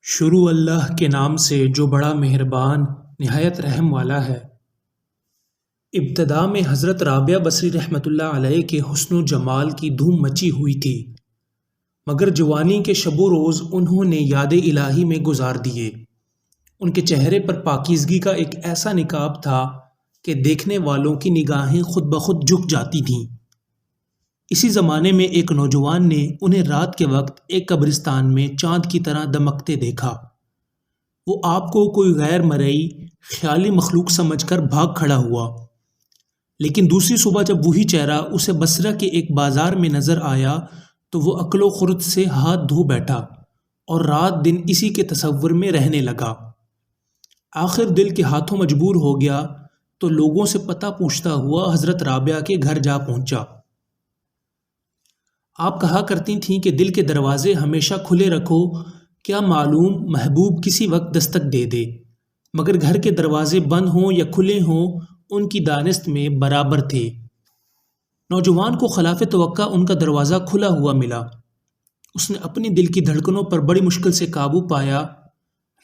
شروع اللہ کے نام سے جو بڑا مہربان نہایت رحم والا ہے۔ ابتدا میں حضرت رابعہ بصری رحمۃ اللہ علیہ کے حسن و جمال کی دھوم مچی ہوئی تھی، مگر جوانی کے شب و روز انہوں نے یاد الہی میں گزار دیے۔ ان کے چہرے پر پاکیزگی کا ایک ایسا نقاب تھا کہ دیکھنے والوں کی نگاہیں خود بخود جھک جاتی تھیں۔ اسی زمانے میں ایک نوجوان نے انہیں رات کے وقت ایک قبرستان میں چاند کی طرح دمکتے دیکھا۔ وہ آپ کو کوئی غیر مرئی خیالی مخلوق سمجھ کر بھاگ کھڑا ہوا، لیکن دوسری صبح جب وہی چہرہ اسے بصرہ کے ایک بازار میں نظر آیا تو وہ عقل و خرد سے ہاتھ دھو بیٹھا اور رات دن اسی کے تصور میں رہنے لگا۔ آخر دل کے ہاتھوں مجبور ہو گیا تو لوگوں سے پتہ پوچھتا ہوا حضرت رابعہ کے گھر جا پہنچا۔ آپ کہا کرتی تھیں کہ دل کے دروازے ہمیشہ کھلے رکھو، کیا معلوم محبوب کسی وقت دستک دے دے، مگر گھر کے دروازے بند ہوں یا کھلے ہوں ان کی دانست میں برابر تھے۔ نوجوان کو خلاف توقع ان کا دروازہ کھلا ہوا ملا۔ اس نے اپنی دل کی دھڑکنوں پر بڑی مشکل سے قابو پایا۔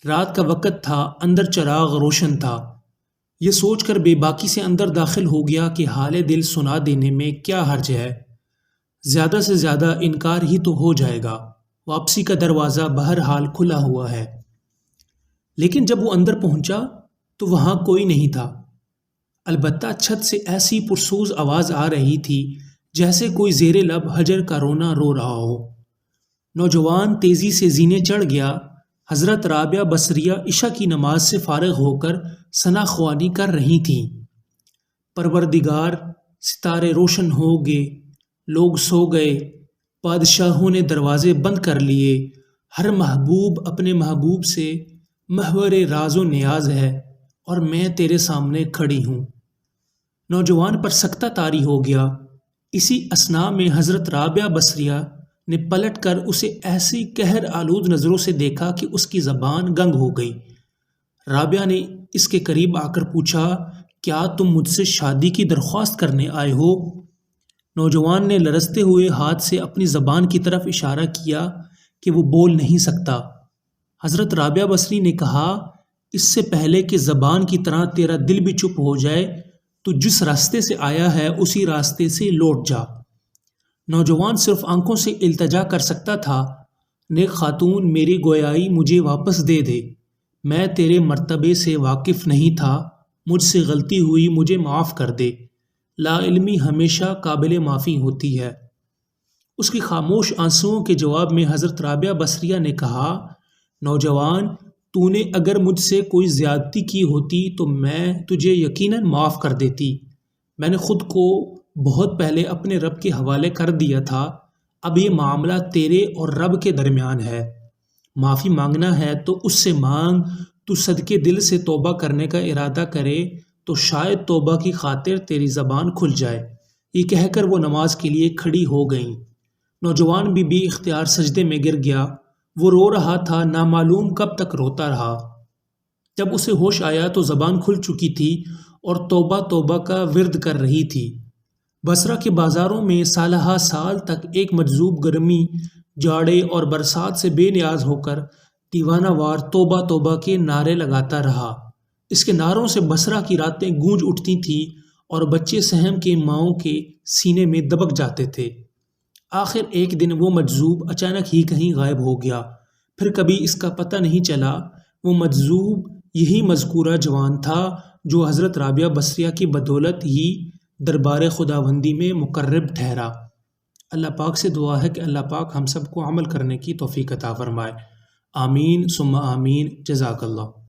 رات کا وقت تھا، اندر چراغ روشن تھا۔ یہ سوچ کر بے باکی سے اندر داخل ہو گیا کہ حال دل سنا دینے میں کیا حرج ہے، زیادہ سے زیادہ انکار ہی تو ہو جائے گا، واپسی کا دروازہ بہرحال کھلا ہوا ہے۔ لیکن جب وہ اندر پہنچا تو وہاں کوئی نہیں تھا، البتہ چھت سے ایسی پرسوز آواز آ رہی تھی جیسے کوئی زیر لب ہجر کا رونا رو رہا ہو۔ نوجوان تیزی سے زینے چڑھ گیا۔ حضرت رابعہ بصریہ عشاء کی نماز سے فارغ ہو کر ثنا خوانی کر رہی تھیں۔ پروردگار، ستارے روشن ہو گئے، لوگ سو گئے، بادشاہوں نے دروازے بند کر لیے، ہر محبوب اپنے محبوب سے محور راز و نیاز ہے اور میں تیرے سامنے کھڑی ہوں۔ نوجوان پر سکتہ طاری ہو گیا۔ اسی اثناء میں حضرت رابعہ بصریہ نے پلٹ کر اسے ایسی قہر آلود نظروں سے دیکھا کہ اس کی زبان گنگ ہو گئی۔ رابعہ نے اس کے قریب آ کر پوچھا، کیا تم مجھ سے شادی کی درخواست کرنے آئے ہو؟ نوجوان نے لرزتے ہوئے ہاتھ سے اپنی زبان کی طرف اشارہ کیا کہ وہ بول نہیں سکتا۔ حضرت رابعہ بصری نے کہا، اس سے پہلے کہ زبان کی طرح تیرا دل بھی چپ ہو جائے تو جس راستے سے آیا ہے اسی راستے سے لوٹ جا۔ نوجوان صرف آنکھوں سے التجا کر سکتا تھا، نیک خاتون میری گویائی مجھے واپس دے دے، میں تیرے مرتبے سے واقف نہیں تھا، مجھ سے غلطی ہوئی، مجھے معاف کر دے۔ لا علمی ہمیشہ قابل معافی ہوتی ہے۔ اس کی خاموش آنسوؤں کے جواب میں حضرت رابعہ بصریہ نے کہا، نوجوان، تو نے اگر مجھ سے کوئی زیادتی کی ہوتی تو میں تجھے یقیناً معاف کر دیتی۔ میں نے خود کو بہت پہلے اپنے رب کے حوالے کر دیا تھا، اب یہ معاملہ تیرے اور رب کے درمیان ہے۔ معافی مانگنا ہے تو اس سے مانگ، تو صدقے دل سے توبہ کرنے کا ارادہ کرے تو شاید توبہ کی خاطر تیری زبان کھل جائے۔ یہ کہہ کر وہ نماز کے لیے کھڑی ہو گئیں۔ نوجوان بھی اختیار سجدے میں گر گیا۔ وہ رو رہا تھا، نامعلوم کب تک روتا رہا۔ جب اسے ہوش آیا تو زبان کھل چکی تھی اور توبہ توبہ کا ورد کر رہی تھی۔ بصرہ کے بازاروں میں سالہ سال تک ایک مجذوب گرمی، جاڑے اور برسات سے بے نیاز ہو کر دیوانہ وار توبہ توبہ کے نعرے لگاتا رہا۔ اس کے نعروں سے بصرہ کی راتیں گونج اٹھتی تھیں اور بچے سہم کے ماؤں کے سینے میں دبک جاتے تھے۔ آخر ایک دن وہ مجذوب اچانک ہی کہیں غائب ہو گیا، پھر کبھی اس کا پتہ نہیں چلا۔ وہ مجذوب یہی مذکورہ جوان تھا جو حضرت رابعہ بصریہ کی بدولت ہی دربار خداوندی میں مقرب ٹھہرا۔ اللہ پاک سے دعا ہے کہ اللہ پاک ہم سب کو عمل کرنے کی توفیق عطا فرمائے۔ آمین ثم آمین۔ جزاک اللہ۔